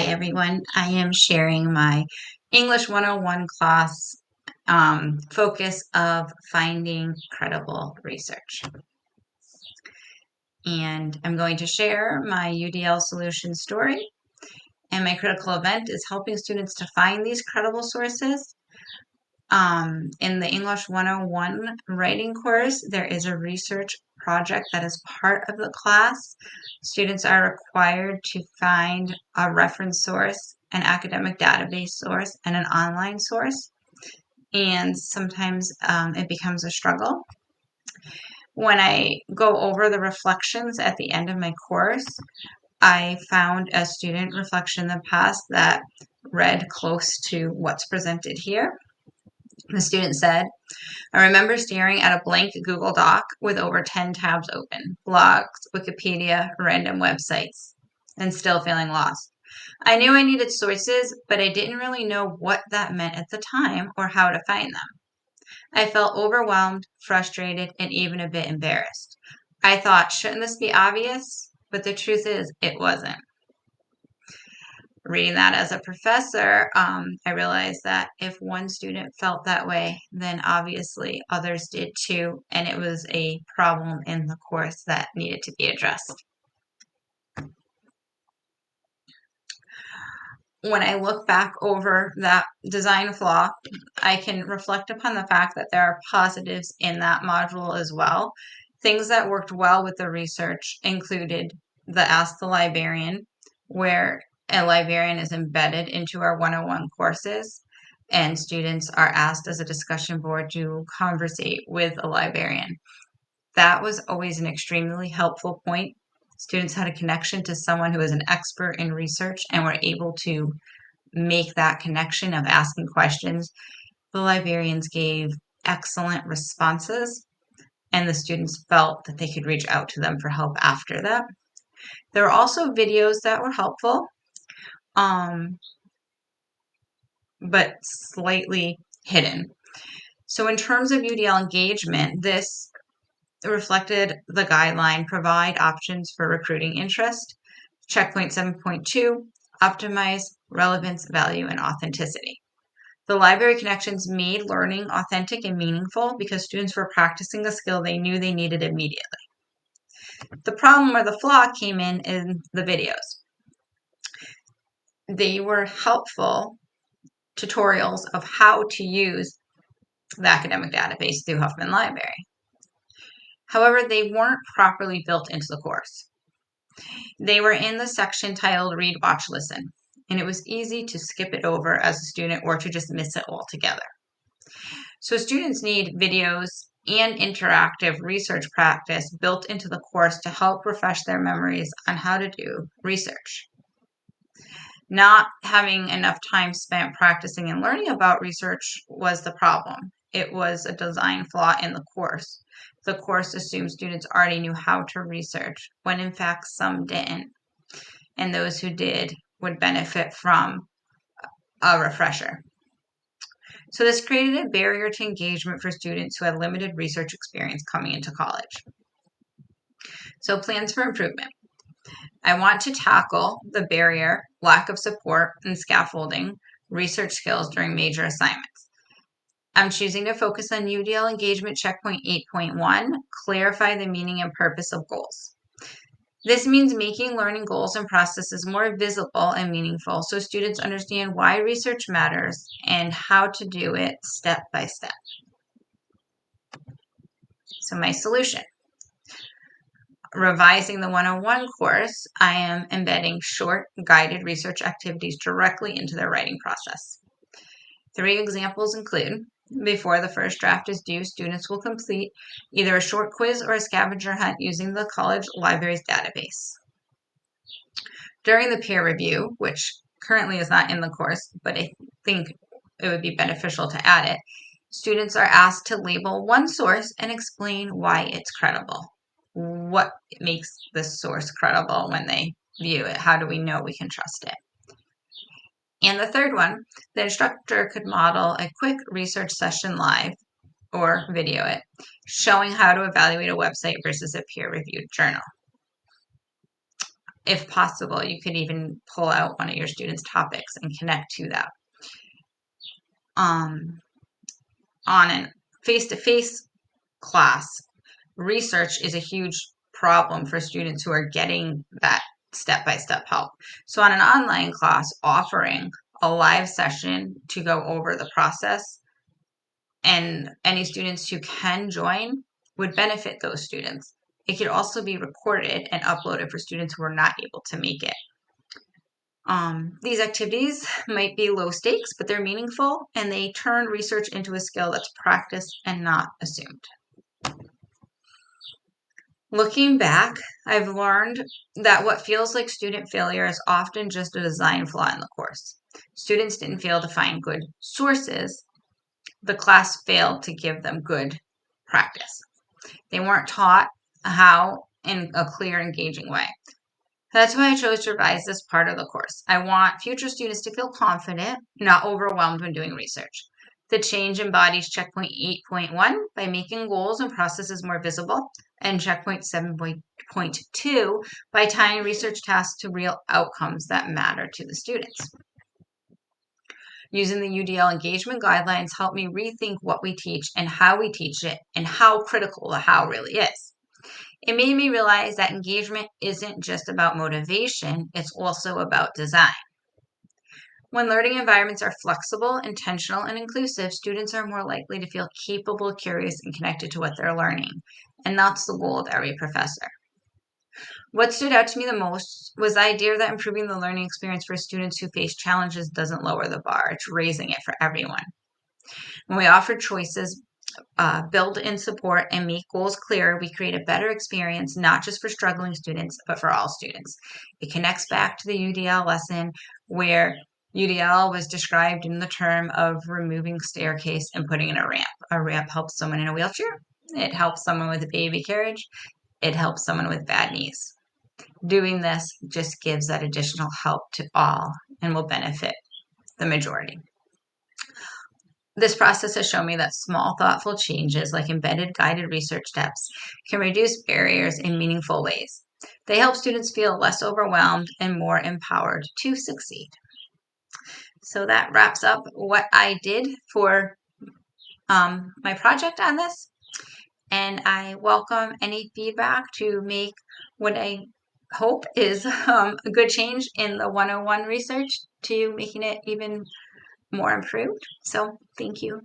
everyone. I am sharing my English 101 class focus of finding credible research. And I'm going to share my UDL solution story. And my critical event is helping students to find these credible sources. In the English 101 writing course, there is a research project that is part of the class. Students are required to find a reference source, an academic database source, and an online source. And sometimes it becomes a struggle. When I go over the reflections at the end of my course, I found a student reflection in the past that read close to what's presented here. The student said, I remember staring at a blank Google Doc with over 10 tabs open, blogs, Wikipedia, random websites, and still feeling lost. I knew I needed sources, but I didn't really know what that meant at the time or how to find them. I felt overwhelmed, frustrated, and even a bit embarrassed. I thought, shouldn't this be obvious? But the truth is, it wasn't. Reading that as a professor, I realized that if one student felt that way, then obviously others did too, and it was a problem in the course that needed to be addressed. When I look back over that design flaw, I can reflect upon the fact that there are positives in that module as well. Things that worked well with the research included the Ask the Librarian, where a librarian is embedded into our 101 courses, and students are asked as a discussion board to conversate with a librarian. That was always an extremely helpful point. Students had a connection to someone who is an expert in research and were able to make that connection of asking questions. The librarians gave excellent responses, and the students felt that they could reach out to them for help after that. There were also videos that were helpful, but slightly hidden. So in terms of UDL engagement, this reflected the guideline, provide options for recruiting interest. Checkpoint 7.2, optimize relevance, value, and authenticity. The library connections made learning authentic and meaningful because students were practicing a skill they knew they needed immediately. The problem or the flaw came in the videos. They were helpful tutorials of how to use the academic database through Huffman Library. However, they weren't properly built into the course. They were in the section titled Read, Watch, Listen, and it was easy to skip it over as a student or to just miss it altogether. So students need videos and interactive research practice built into the course to help refresh their memories on how to do research. Not having enough time spent practicing and learning about research was the problem. It was a design flaw in the course. The course assumed students already knew how to research, when in fact some didn't. And those who did would benefit from a refresher. So this created a barrier to engagement for students who had limited research experience coming into college. So plans for improvement. I want to tackle the barrier, lack of support, and scaffolding research skills during major assignments. I'm choosing to focus on UDL engagement checkpoint 8.1, clarify the meaning and purpose of goals. This means making learning goals and processes more visible and meaningful so students understand why research matters and how to do it step by step. So my solution. Revising the 101 course, I am embedding short guided research activities directly into their writing process. 3 examples include, before the first draft is due, students will complete either a short quiz or a scavenger hunt using the college library's database. During the peer review, which currently is not in the course, but I think it would be beneficial to add it, students are asked to label one source and explain why it's credible. What makes this source credible when they view it? How do we know we can trust it? And the third one, the instructor could model a quick research session live or video it, showing how to evaluate a website versus a peer-reviewed journal. if possible, you could even pull out one of your students' topics and connect to that. On a face-to-face class, research is a huge problem for students who are getting that step-by-step help. So on an online class, offering a live session to go over the process, and any students who can join would benefit those students. It could also be recorded and uploaded for students who are not able to make it. These activities might be low stakes, but they're meaningful, and they turn research into a skill that's practiced and not assumed. Looking back, I've learned that what feels like student failure is often just a design flaw in the course. Students didn't fail to find good sources. The class failed to give them good practice. They weren't taught how in a clear, engaging way. That's why I chose to revise this part of the course. I want future students to feel confident, not overwhelmed when doing research. The change embodies checkpoint 8.1 by making goals and processes more visible, and checkpoint 7.2 by tying research tasks to real outcomes that matter to the students. Using the UDL engagement guidelines helped me rethink what we teach and how we teach it, and how critical the how really is. It made me realize that engagement isn't just about motivation, it's also about design. When learning environments are flexible, intentional, and inclusive, students are more likely to feel capable, curious, and connected to what they're learning. And that's the goal of every professor. What stood out to me the most was the idea that improving the learning experience for students who face challenges doesn't lower the bar, it's raising it for everyone. When we offer choices, build in support, and make goals clear, we create a better experience, not just for struggling students, but for all students. It connects back to the UDL lesson, where UDL was described in the term of removing staircase and putting in a ramp. A ramp helps someone in a wheelchair. It helps someone with a baby carriage. It helps someone with bad knees. Doing this just gives that additional help to all and will benefit the majority. This process has shown me that small, thoughtful changes like embedded guided research steps can reduce barriers in meaningful ways. They help students feel less overwhelmed and more empowered to succeed. So that wraps up what I did for my project on this. And I welcome any feedback to make what I hope is a good change in the 101 research to making it even more improved. So thank you.